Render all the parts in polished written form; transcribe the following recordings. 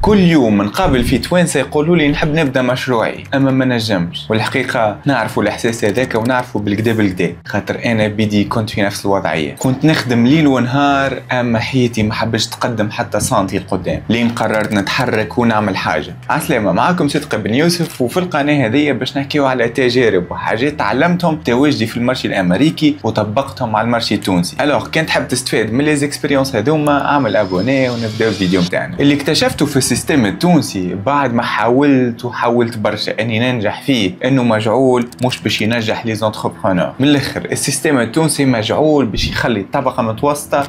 كل يوم نقابل في توانسه يقولوا لي نحب نبدا مشروعي اما ما نجمش، والحقيقه نعرفوا الاحساس هذاك ونعرفوا بالكدا بالكدا، خاطر انا بدي كنت في نفس الوضعيه، كنت نخدم ليل ونهار اما حياتي ما حبش تقدم حتى سنتي لقدام، لين قررت نتحرك ونعمل حاجه. عسلامه، معاكم صدق بن يوسف، وفي القناه هذه باش نحكيو على تجارب وحاجات تعلمتهم تواجدي في المارشي الامريكي وطبقتهم على المارشي التونسي. الوغ كان تحب تستفاد من لي زيكسبيريونس هذوما اعمل ابوني ونبداو الفيديو نتاعنا. اللي اكتشفته في السيستم التونسي بعد ما حاولت برشا اني ننجح فيه انه مجعول مش باش ينجح لي زونتربرونور. من الاخر السيستم التونسي مجعول باش يخلي الطبقه متوسطه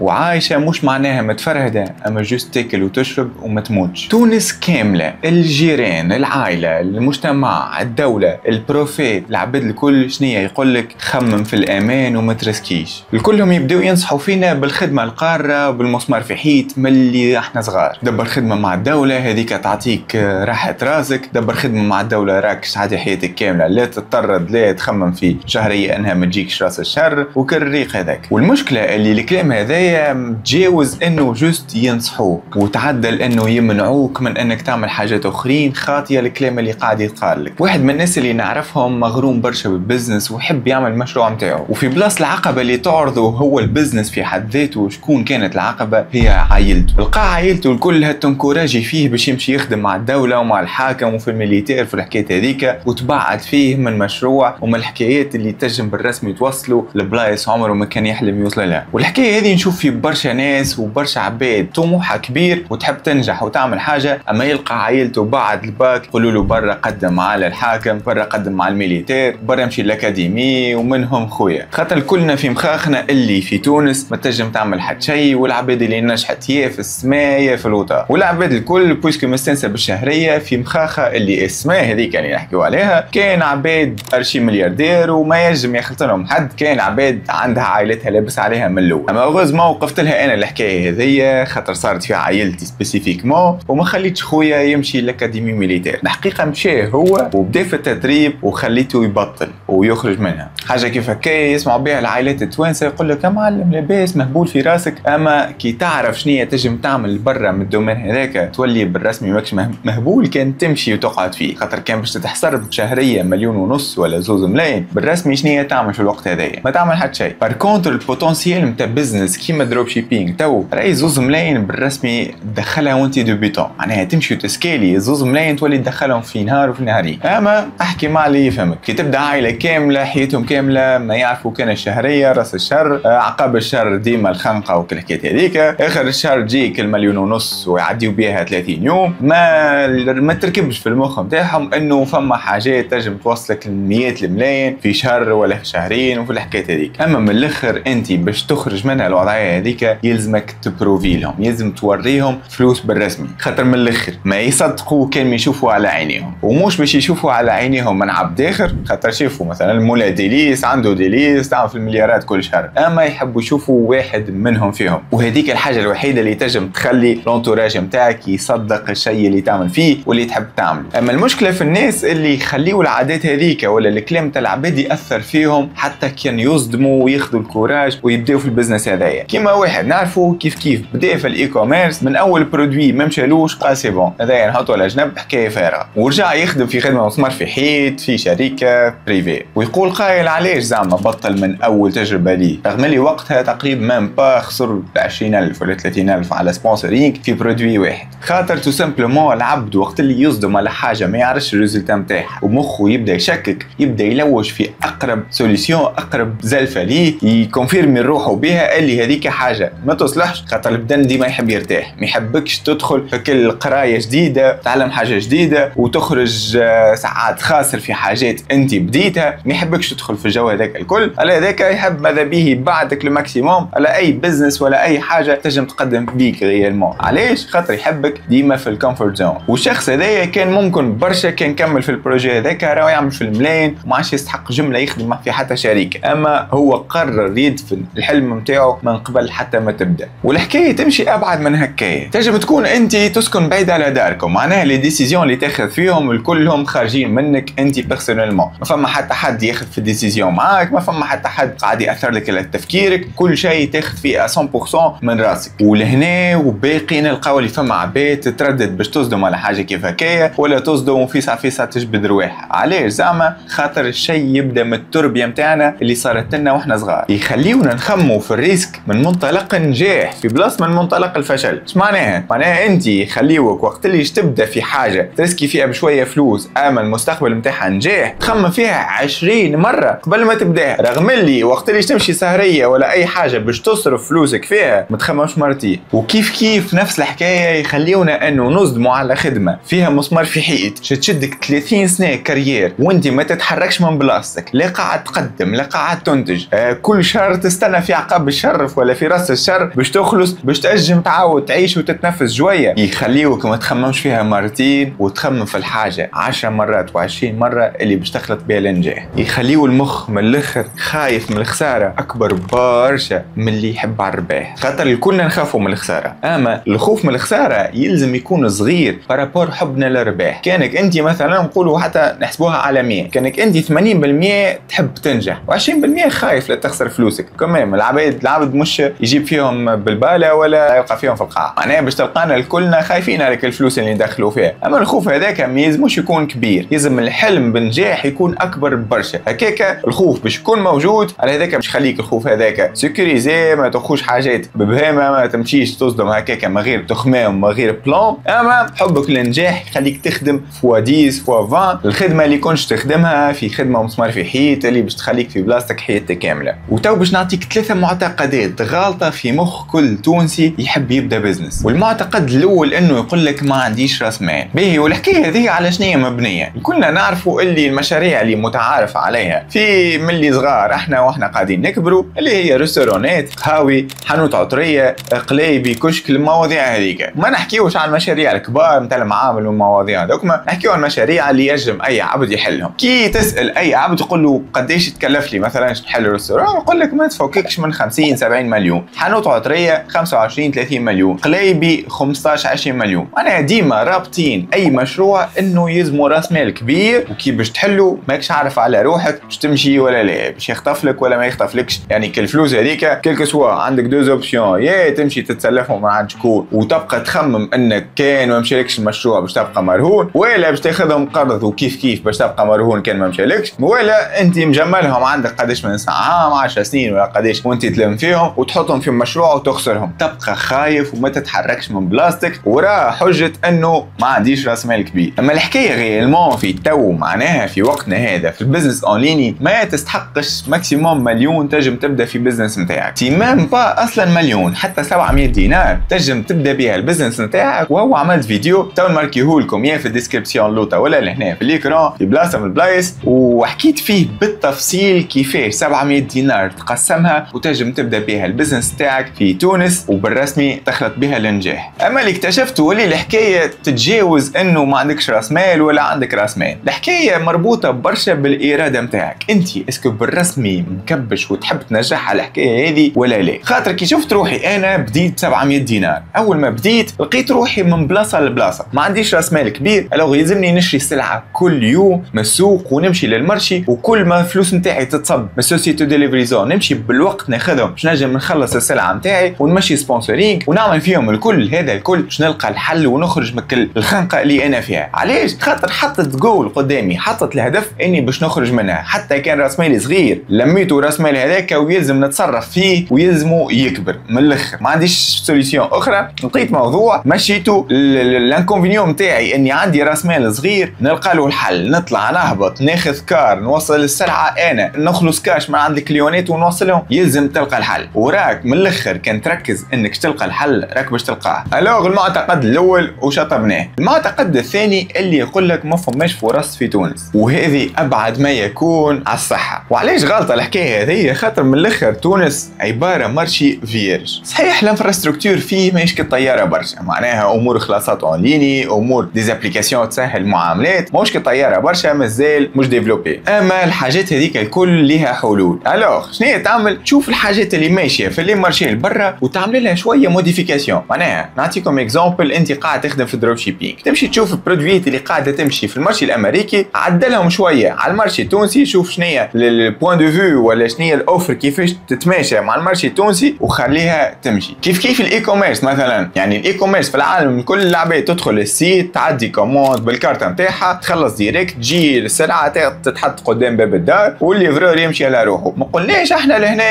عايشه مش معناها متفرهده، اما جوست تاكل وتشرب وما تموتش. تونس كامله، الجيران، العائله، المجتمع، الدوله، البروفيت، العباد الكل شنيا يقول لك خمم في الامان وما ترسكيش. الكلهم يبداو ينصحوا فينا بالخدمه القاره بالمسمار في حيط ملي احنا صغار. دبر خدمه مع الدوله هذيك تعطيك راحه راسك، دبر خدمه مع الدوله راك تعدي حياتك كامله، لا تضطرد لا تخمم في شهريه انها ما تجيكش راس الشهر وكالريق هذاك. والمشكله اللي الكلام هذايا تجاوز انه جوست ينصحوك وتعدل انه يمنعوك من انك تعمل حاجات اخرين خاطيه الكلام اللي قاعد يتقال لك. واحد من الناس اللي نعرفهم مغروم برشا بالبزنس ويحب يعمل المشروع نتاعو، وفي بلاص العقبه اللي تعرضه هو البزنس في حد ذاته. شكون كانت العقبه؟ هي عائلته. لقى عائلته الكل هالتنكوراجي فيه باش يمشي يخدم مع الدوله ومع الحاكم وفي الميليتير في الحكايه هذيك، وتبعد فيه من مشروع ومن الحكايات اللي تنجم بالرسمي توصلوا لبلايص عمره ما كان يحلم يوصل لها. والحكايه هذه نشوف في برشا ناس وبرشا عباد طموحها كبير وتحب تنجح وتعمل حاجه، اما يلقى عائلته بعد الباك يقولوا له برا قدم على الحاكم، برا قدم على الميليتير، برا امشي الاكاديمي، ومنهم خويا. خاطر كلنا في مخاخنا اللي في تونس ما تنجم تعمل حتى شيء، والعباد اللي نجحت يا في السماء يا في الوطا، والعباد الكل بويسكو مستنسه بالشهريه في مخاخها اللي السماء هذيك اللي نحكيو عليها كان عباد ارشي ملياردير وما ينجم يخلط لهم حد، كان عباد عندها عائلتها لابس عليها من الاول. اما غوز ما وقفت لها انا الحكايه هذيا خاطر صارت في عائلتي سبيسيفيكمون وما خليتش خويا يمشي لاكاديمي ميليتير. الحقيقه مشى هو وبدا في التدريب وخليته يبطل ويخرج منها. حاجه كيف هكايا يسمعوا بها العائلات التوانسه يقول لك يا معلم لاباس مهبول في راسك، اما كي تعرف شنية تنجم تعمل برا من الدومين هذاك تولي بالرسمي ماكش مهبول كان تمشي وتقعد فيه. خاطر كان باش تتحسب شهريه 1.5 مليون ولا 2 ملايين بالرسمي شنية تعمل في الوقت هذايا؟ ما تعمل حتى شيء. بار كونتر البوتنسيال نتاع بزنس كيما دروب شيبينغ تو راهي 2 ملايين بالرسمي تدخلها وانت دوبيتون، معناها تمشي وتسكيلي 2 ملايين تولي تدخلهم في نهار وفي نهارين. اما احكي مع اللي يفهمك، كي تبدا عائله كامله حياتهم كامله ما يعرفوا كان الشهريه راس الشهر، عقب الشهر ديما الخنقه وكل الحكايات هذيك، اخر الشهر تجيك 1.5 مليون ويعديوا بها 30 يوم، ما تركبش في المخ نتاعهم انه فما حاجات تنجم توصلك ل100 الملايين في شهر ولا في شهرين وفي الحكايات هذيك. اما من الاخر انت باش تخرج منها الوضعيه هذيك يلزمك تبروفي لهم، يلزم توريهم فلوس بالرسمي، خاطر من الاخر ما يصدقوا كان ما يشوفوا على عينيهم، ومش باش يشوفوا على عينيهم من عبد اخر، خاطر شافوا مثلا المولا ديليس عنده ديليس تعمل في المليارات كل شهر، اما يحبوا يشوفوا واحد منهم فيهم. وهذيك الحاجه الوحيده اللي تنجم تخلي لونتوراج نتاعك يصدق الشيء اللي تعمل فيه واللي تحب تعمله. اما المشكله في الناس اللي يخليوا العادات هذيك ولا الكلام تاع العباد ياثر فيهم حتى كان يصدموا وياخذوا الكوراج ويبداو في البزنس هذايا. كيما واحد نعرفه كيف بدا في الاي كوميرس، من اول برودوي ما مشالوش قال سي بون هذايا نحطه على جنب حكايه فارغه، ورجع يخدم في خدمه مسمار في حيط في شركه بريفي، ويقول قايل علاش زعما بطل من اول تجربه ليه، رغم اللي وقتها تقريبا مام با خسر 20,000 ولا 30,000 على سبونسرينغ في برودوي واحد. خاطر تو سامبلومون العبد وقت اللي يصدم على حاجه ما يعرفش الريزلتا نتاعها ومخه يبدا يشكك، يبدا يلوج في اقرب سوليسيون اقرب زلفه ليه يكونفيرمي روحه بها اللي هذيك حاجه ما تصلحش. خاطر البدن ديما يحب يرتاح، ما يحبكش تدخل في كل قرايه جديده تعلم حاجه جديده وتخرج ساعات خاسر في حاجات انت بديتها، ما يحبكش تدخل في الجو هذاك الكل. على هذاك يحب ماذا به بعدك الماكسيموم على اي بزنس ولا اي حاجه تنجم تقدم بيك ريالمون. علاش؟ خاطر يحبك ديما في الكومفورت زون. والشخص هذايا كان ممكن برشا كان كمل في البروجي هذاك راهو يعمل في الملايين وما عادش يستحق جمله يخدم في حتى شركه، اما هو قرر يدفن الحلم نتاعو من قبل حتى ما تبدا. والحكايه تمشي ابعد من هكايا، تنجم تكون انت تسكن بعيد على داركم، معناها لي ديسيزيون اللي تاخذ فيهم الكلهم خارجين منك انت بيرسونيلمون، ما فما حتى حد ياخذ في ديسيزيون معاك، ما فما حتى حد قاعد ياثر لك على تفكيرك، كل شيء تاخذ فيه 100% من راسك. ولهنا وباقي نلقاو اللي فما عباد تتردد باش تصدم على حاجه كيف هكايا، ولا تصدم وفيسع فيسع تجبد رواحها. علاش؟ زعما خاطر الشيء يبدا من التربيه نتاعنا اللي صارت لنا واحنا صغار، يخليونا نخمو في الريسك من منطلق النجاح في بلاصه من منطلق الفشل. اش معناها؟ معناها انت يخليوك وقت اللي تبدا في حاجه ترسكي فيها بشويه فلوس اما المستقبل نتاعها نجاح، تخمم فيها 20 مره قبل ما تبداها، رغم اللي وقت اللي تمشي سهريه ولا اي حاجه باش تصرف فلوسك فيها ما تخممش مرتين. وكيف كيف نفس الحكايه يخليونا انه نصدموا على خدمه فيها مسمار في حيط تشدك 30 سنه كارير وانت ما تتحركش من بلاصتك، لا قاعد تقدم لا قاعد تنتج، كل شهر تستنى في عقب الشرف ولا في راس الشر باش تخلص باش تأجم تعاود تعيش وتتنفس شويه. يخليوك ما تخممش فيها مرتين وتخمم في الحاجه 10 مرات و20 مره اللي باش تخلط بها النجاح. يخليو المخ من الاخر خايف من الخساره اكبر برشا من اللي يحب على الرباح، خاطر الكلنا نخافوا من الخساره، اما الخوف من الخساره يلزم يكون صغير بارابور حبنا للرباح. كانك انت مثلا نقولوا حتى نحسبوها على 100، كانك انت 80% تحب تنجح و20% خايف لا تخسر فلوسك. كمان العبد مش يجيب فيهم بالباله ولا يلقى فيهم في القاع، معناها باش تلقانا الكلنا خايفين عليك الفلوس اللي ندخلوا فيها. اما الخوف هذاك ما يلزموش يكون كبير، يلزم الحلم بالنجاح يكون اكبر برشا. هكاك الخوف باش يكون موجود، على هذاك باش يخليك الخوف هذاك سيكوريزي، ما تاخوش حاجات ببهامه، ما تمشيش تصدم هكاك من غير تخمام من غير بلان. اما حبك للنجاح يخليك تخدم فوا 10 فوا 20 الخدمه اللي كنتش تخدمها في خدمه مسمار في حيط اللي باش تخليك في بلاصتك حياتك كامله. وتو باش نعطيك 3 معتقدات غالطه في مخ كل تونسي يحب يبدا بزنس. والمعتقد الاول انه يقول لك ما عنديش راس مال. باهي، والحكايه هذه على شنو هي مبنيه؟ كلنا نعرفوا اللي المشاريع اللي متعارف عليها في ملي صغار احنا قاعدين نكبروا اللي هي ريستورانات، قهاوي، حانوت عطريه، قلايبي، كشك، المواضيع هذيك. ما نحكيوش عن المشاريع الكبار نتاع المعامل والمواضيع هذوك، نحكيو عن المشاريع اللي ينجم اي عبد يحلهم. كي تسال اي عبد تقول له قداش تكلف لي مثلا نحل ريستوران، يقول لك ما تفوقكش من 50 70 مليون، حانوت عطريه 25 30 مليون، قلايبي 15 20 مليون. انا ديما رابطين اي مشروع انه يلزموا راس مال كبير، وكي باش تحلو ماكش عارف على روحك باش تمشي ولا لا، باش يخطف لك ولا ما يخطفلكش. يعني كل الفلوس هذيك كيلكو سوا عندك دوز اوبسيون، يا تمشي تتسلفهم من عند شكون وتبقى تخمم انك كان ما مشالكش المشروع باش تبقى مرهون، ولا باش تاخذهم قرض وكيف كيف باش تبقى مرهون كان ما مشالكش، ولا انت مجملهم عندك قداش من ساعه 10 سنين ولا قداش وانت تلم فيهم وتحطهم في مشروع وتخسرهم، تبقى خايف وما تتحركش من بلاصتك وراه حجه انه ما عنديش راس مال كبير. اما الحكايه غيالمون في تو معناها في وقتنا هذا في البزنس اون ليني ما تستحقش ماكسيموم مليون تنجم تبدا في بزنس نتاعك، تيمام با اصلا مليون حتى 700 دينار تنجم تبدا بها البزنس نتاعك. وهو عملت فيديو تو نماركيهولكم يا في الديسكريبسيون لوطا ولا لهنا في الاكران في بلاصه من البلايص، وحكيت فيه بالتفصيل كيفاش 700 دينار تقسمها وتنجم تبدا بها البزنس نتاعك في تونس وبالرسمي تخلط بها النجاح. اما اللي اكتشفته اللي الحكايه تتجاوز انه ما عندكش راس مال ولا عندك راس مال، الحكايه مربوطه برشا بالاراده نتاعك. انت اسكو بالرسمي مكبش وتحب تنجح على الحكايه هذه ولا لا؟ خاطر كي شفت روحي انا بديت 700 دينار، اول ما بديت لقيت روحي من بلاصه لبلاصه، ما عنديش راس مال كبير، الوغ يلزمني نشري سلعه كل يوم من السوق ونمشي للمرشي، وكل ما الفلوس نتاعي تتصب من السوسيتي دو ليفريزون نمشي بالوقت ناخذهم باش نجم نخلص السلعه نتاعي ونمشي سبونسورينغ ونعمل فيهم الكل. هذا الكل باش نلقى الحل ونخرج من الخنقه اللي انا فيها. علاش؟ خاطر حطت جول قدامي، حطت الهدف اني باش نخرج منها، حتى كان راس مالي صغير لميته راس مالي هذاك ويلزم نتصرف فيه ويلزمه يكبر. من الاخر ما عنديش سوليسيون اخرى، لقيت موضوع مشيته الانكونفينيون نتاعي اني عندي راس مال صغير نلقى له الحل، نطلع نهبط ناخذ كار نوصل السلعه انا نخلص كاش من عند الكليونات ونوصلهم، يلزم تلقى الحل. وراك من الاخر كان تركز انك تلقى الحل راك باش تلقاه. الوغ المعتقد الاول وشطبناه. المعتقد الثاني اللي يقول لك ما فماش فرص في تونس، وهذه ابعد ما يكون على الصحه. وعلاش غلطه الحكايه هذه؟ خاطر من الاخر تونس عباره مرشي فيرج. صحيح الانفراستركتور فيه ماهيش كالطياره برشا، معناها امور خلاصات اون ليني، امور ديزابليكاسيون تسهل المعاملات، ماهوش كالطياره برشا، مازال مش ديفلوبي. اما الحاجات هذيك الكل ليها حلول. الوغ شنو تعمل؟ تشوف الحاجات اللي ماشيه في لي مارشي البرا وتعمل لها شويه موديفيكاسيون. معناها نعطيكم اكزامبل، انت قاعد تخدم في الدروب شيبينغ، تمشي تشوف البرودويات اللي قاعده تمشي في المارشي الامريكي، عدلهم شويه على المارشي التونسي، شوف شنو هي البوان دو فيو ولا شنو هي الاوفر كيفاش تتماشى مع المارشي التونسي وخليها تمشي. كيف الاي كوميرس مثلا، يعني الاي كوميرس في العالم كل العباد تدخل السيت، تعدي كوموند بالكارت نتاعها، تخلص ديريكت، تجي السلعه تتحط قدام باب الدار والليفرور يمشي على روحه. ما قلناش احنا لهنا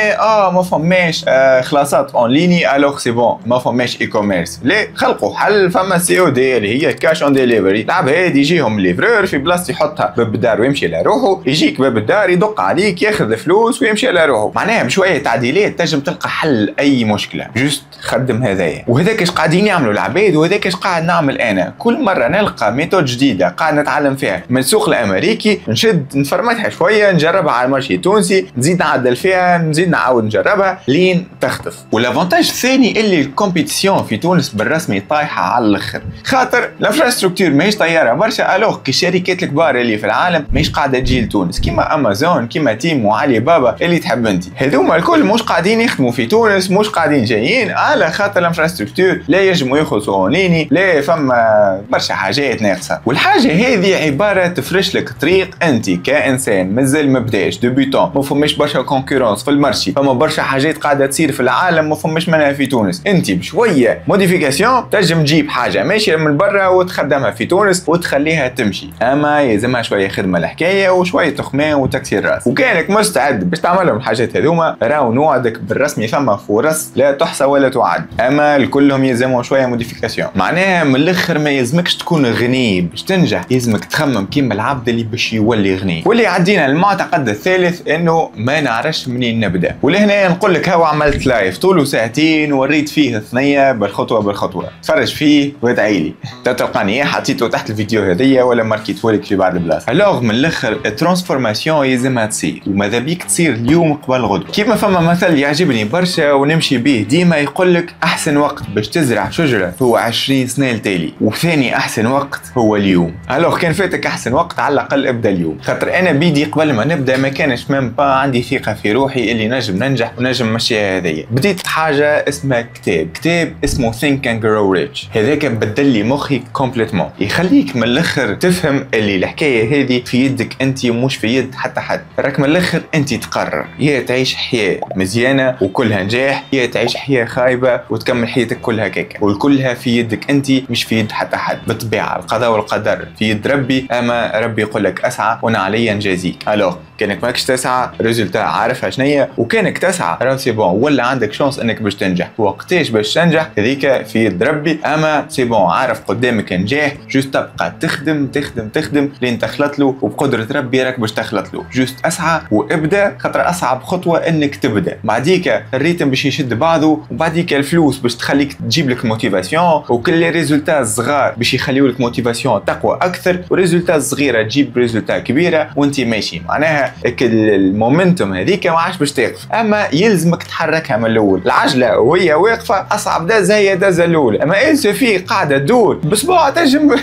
ما فماش خلاصات اون ليني الوغ سي بون ما فماش اي كوميرس. لا، خلقوا حل، فما سي او دي اللي هي كاش اون ديليفري. العباد يجيهم الليفرور في بلاصه يحطها باب الدار ويمشي على روحه، يجيك باب الدار يدق عليك ياخذ الفلوس ويمشي على روحه. معناها بشويه تعديلات تنجم تلقى حل اي مشكله. جوست خدم هذايا، وهذاك اش قاعدين يعملوا العباد وهذاك اش قاعد نعمل انا. كل مره نلقى ميثود جديده قاعد نتعلم فيها من السوق الامريكي، نشد نفرمتها شويه، نجربها على المارشي التونسي، نزيد نعدل فيها، نزيد نعاود نجربها لين تخطف. والافونتاج الثاني اللي الكومبيتيسيون في تونس بالرسمي طايحه على الاخر، خاطر الانفراستركتور ماهيش طياره برشا. الوغ كي الشركات الكبار اللي في العالم ماهيش قاعده تجي لتونس، كيما امازون، كيما تيم وعلي بابا اللي تحب انت، هذوما الكل مش قاعدين يخدموا في تونس، مش قاعدين جايين على خاطر الانفراستركتور لا ينجموا يخلصوا اونيني، لا فما برشا حاجات ناقصه. والحاجه هذه عباره تفرش لك طريق انت كانسان مازال مبداش ديبيوتون، ما فماش برشا كونكورونس في المارشي، فما برشا حاجات قاعده تصير في العالم ما فماش منها في تونس. انت بشويه موديفيكاسيون تنجم تجيب حاجه ماشيه من برا وتخدمها في تونس وتخليها تمشي، اما يلزمها شويه خدمه الحكايه وشويه تخمام وتكسير راس. وكانك مستعد باش تعملهم الحاجات هذوما، راهو نوعدك بالرسمي فما فرص لا تحصى ولا تعد، اما الكلهم يلزموا شويه موديفيكاسيون. معناها من الاخر ما يلزمكش تكون غني باش تنجح، يلزمك تخمم كيما العبد اللي باش يولي غني. واللي عدينا المعتقد الثالث انه ما نعرفش منين نبدا. ولهنا نقول لك هاو عملت لايف طوله ساعتين وريت فيه ثنيه بالخطوه بالخطوه، تفرج فيه وادعي لي تلقاني حطيته تحت الفيديو هذيا ولا ماركيته لك في بعض البلاصه. الوغ من الاخر الترانسفورماسيون يلزمها تصير، وماذا بيك تصير اليوم قبل غدوه. كيما فما مثل يعجبني برشا ونمشي به ديما، يقول لك احسن وقت باش تزرع شجره هو 20 سنه التالي، وثاني احسن وقت هو اليوم. الوغ كان فاتك احسن وقت على الاقل ابدا اليوم، خاطر انا بيدي قبل ما نبدا ما كانش ميم با عندي ثقه في روحي اللي نجم ننجح ونجم نمشيها هذيا. بديت حاجه اسمها كتاب اسمه Think and Grow Rich، هذاك بدل لي مخي كومبليتمون، يخليك من الاخر تفهم اللي الحكايه هذه في يدك انت ومش في يد حتى حد. راك من الاخر انت تقرر، يا تعيش حياه مزيانه وكلها نجاح، يا تعيش حياه خايبه وتكمل حياتك كلها كيكه، وكلها في يدك انت مش في يد حتى حد. بالطبيعه القضاء والقدر في يد ربي، اما ربي يقول لك اسعى وانا عليا نجازيك. الوغ كانك ماكش تسعى ريزولتا عارفها شنيا، وكانك تسعى راه سي بون ولا عندك شانس انك باش تنجح. وقتاش باش تنجح هذيك في يد ربي، اما سي بون عارف قدامك نجاح، جوست تبقى تخدم تخدم تخدم لين تخلط له، وبقدره ربي راك باش تخلط له. جوست اسعى وابدا، خاطر اصعب خطوه انك تبدا، بعديك الريتم باش يشد بعضه، وبعديك الفلوس باش تخليك تجيب لك موتيفاسيون، وكل لي ريزولتا الصغار باش يخليو لك موتيفاسيون تقوى اكثر، وريزولتا الصغيره تجيب ريزولتا كبيره وانت ماشي. معناها المومنتوم هذيك ما عادش باش تقف، اما يلزمك تحركها من الاول. العجله وهي واقفه اصعب دازه هي دازه الاولى، اما إلسو في قاعده تدور بصباع تنجم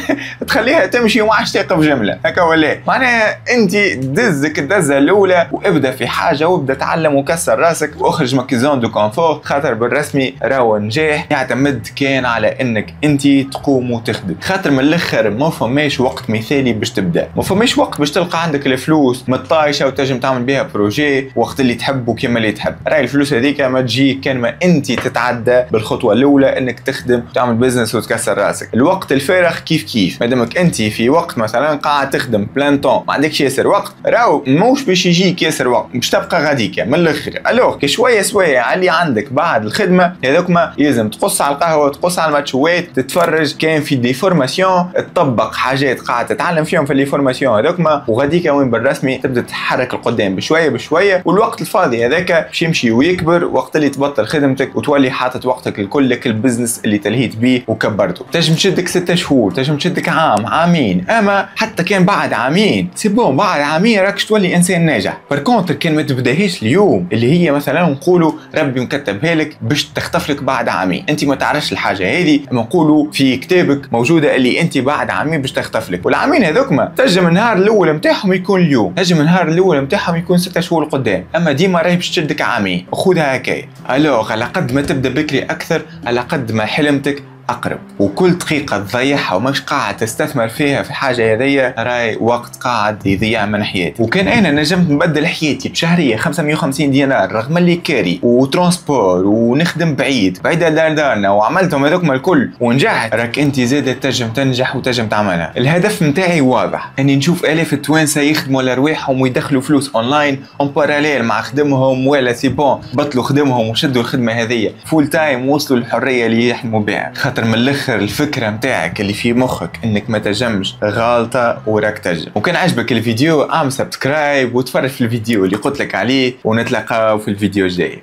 تخليها تمشي وما عادش تقف جمله هكا ولا. معناها انت دزك الدزه الاولى وابدا في حاجه وابدا تعلم وكسر راسك واخرج من كيزون دو كونفور، خاطر بالرسمي راهو نجاح يعتمد كان على انك انت تقوم وتخدم. خاطر من الاخر ما فماش وقت مثالي باش تبدا، ما فماش وقت باش تلقى عندك الفلوس مطايشه وتنجم تعمل بها بروجي وقت اللي تحب وكيما اللي تحب. راهي الفلوس هذيك ما تجيك كان ما انت تتعدى بالخطوه الاولى انك تخدم وتعمل بزنس وتكسر راسك. الوقت الفارغ كيف كيف، مادامك انت في وقت مثلا قاعد تخدم بلان طون ما عندكش ياسر وقت، راهو موش باش يجيك ياسر وقت، باش تبقى غاديك من الاخر. الوغ كي شويه شويه على اللي عندك بعد الخدمه هذوكما يلزم تقص على القهوه، تقص على الماتشوات، تتفرج كان في دي فورماسيون، تطبق حاجات قاعد تتعلم فيهم في لي فورماسيون هذوكما، وغاديك وين بالرسمي تبدا تتحرك القدام بشويه بشويه. والوقت الفاضي هذاك باش يمشي ويكبر، وقت اللي تبطل خدمتك وتولي حاطط وقتك الكل لك البزنس اللي تلهيت بيه وكبرته. تنجم تشدك 6 شهور، تنجم تشدك عام عامين، اما حتى كان بعد عامين سي بون، بعد عامين راكش تولي انسان ناجح. بركونتر كان ما تبداهاش اليوم اللي هي مثلا نقولوا ربي مكتبها لك باش تختف لك بعد عامين، انت ما تعرفش الحاجه هذه، اما نقولوا في كتابك موجوده اللي انت بعد عامين باش تختف لك. والعامين هذوكما تنجم النهار الاول نتاعهم يكون اليوم، تنجم النهار الاول نتاعهم يكون 6 شهور قدام، اما ديما راهي باش تشدك عامين. خذها هكايا. الوغ على قد ما تبدا بكري اكثر على قد ما حلمتك اقرب، وكل دقيقه تضيعها ومش قاعد تستثمر فيها في حاجه هذيا راي وقت قاعد يضيع من حياتي. وكان انا نجمت نبدل حياتي بشهريه 550 دينار رغم اللي كاري وترانسبور ونخدم بعيد على دارنا وعملتهم هذوك الكل ونجحت، راك انت زادت تنجم تنجح وتنجم تعملها. الهدف متاعي واضح، اني نشوف الاف التوانسه يخدموا لارواحهم ويدخلوا فلوس اونلاين اون باراليل مع خدمهم، ولا سي بون بطلوا خدمهم وشدوا الخدمه هذيا فول تايم ووصلوا للحريه اللي يحلموا بها. خاطر من الاخر الفكره متاعك اللي في مخك انك ما تنجمش غالطه وراك تنجم. وكان عجبك الفيديو اعمل سبسكرايب وتفرج في الفيديو اللي قلت لك عليه، ونتلاقاو في الفيديو الجاي.